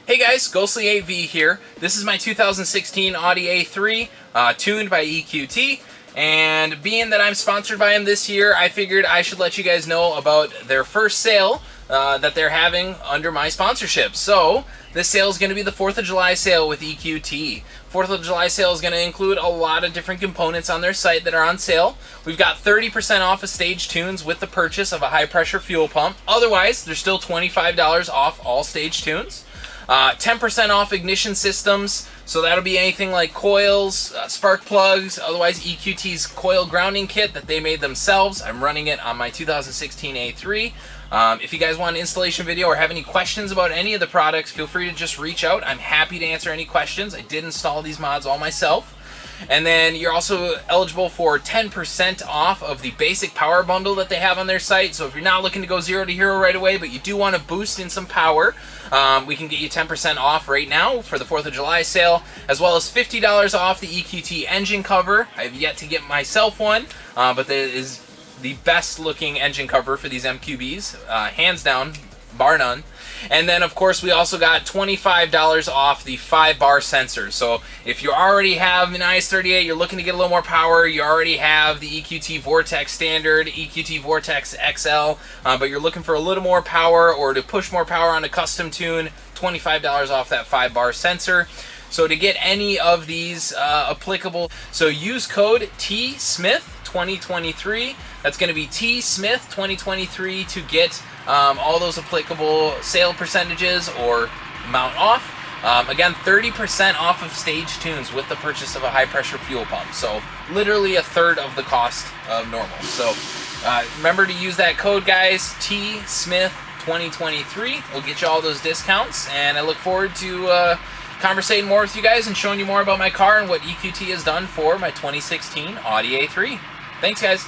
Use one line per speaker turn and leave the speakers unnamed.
Hey guys, Ghostly8V here. This is my 2016 Audi A3, tuned by EQT, and being that I'm sponsored by them this year, I figured I should let you guys know about their first sale that they're having under my sponsorship. So, this sale is going to be the 4th of July sale with EQT. 4th of July sale is going to include a lot of different components on their site that are on sale. We've got 30% off of stage tunes with the purchase of a high pressure fuel pump. Otherwise, there's still $25 off all stage tunes. 10% off ignition systems, so that'll be anything like coils, spark plugs, otherwise EQT's coil grounding kit that they made themselves. I'm running it on my 2016 A3. If you guys want an installation video or have any questions about any of the products, feel free to just reach out. I'm happy to answer any questions. I did install these mods all myself. And then you're also eligible for 10% off of the basic power bundle that they have on their site. So if you're not looking to go 0 to hero right away, but you do want to boost in some power, we can get you 10% off right now for the 4th of July sale, as well as $50 off the EQT engine cover. I have yet to get myself one, but that is the best looking engine cover for these MQBs, hands down, bar none. And then of course we also got $25 off the 5-bar sensor. So if you already have an IS38, you're looking to get a little more power, you already have the EQT Vortex Standard, EQT Vortex XL, but you're looking for a little more power or to push more power on a custom tune, $25 off that 5-bar sensor. So to get any of these applicable, so use code TSmith2023. That's going to be TSmith2023 to get all those applicable sale percentages or amount off. Again, 30% off of stage tunes with the purchase of a high pressure fuel pump. So literally a third of the cost of normal. So remember to use that code, guys, TSmith2023. We'll get you all those discounts, and I look forward to conversating more with you guys and showing you more about my car and what EQT has done for my 2016 Audi A3. Thanks, guys.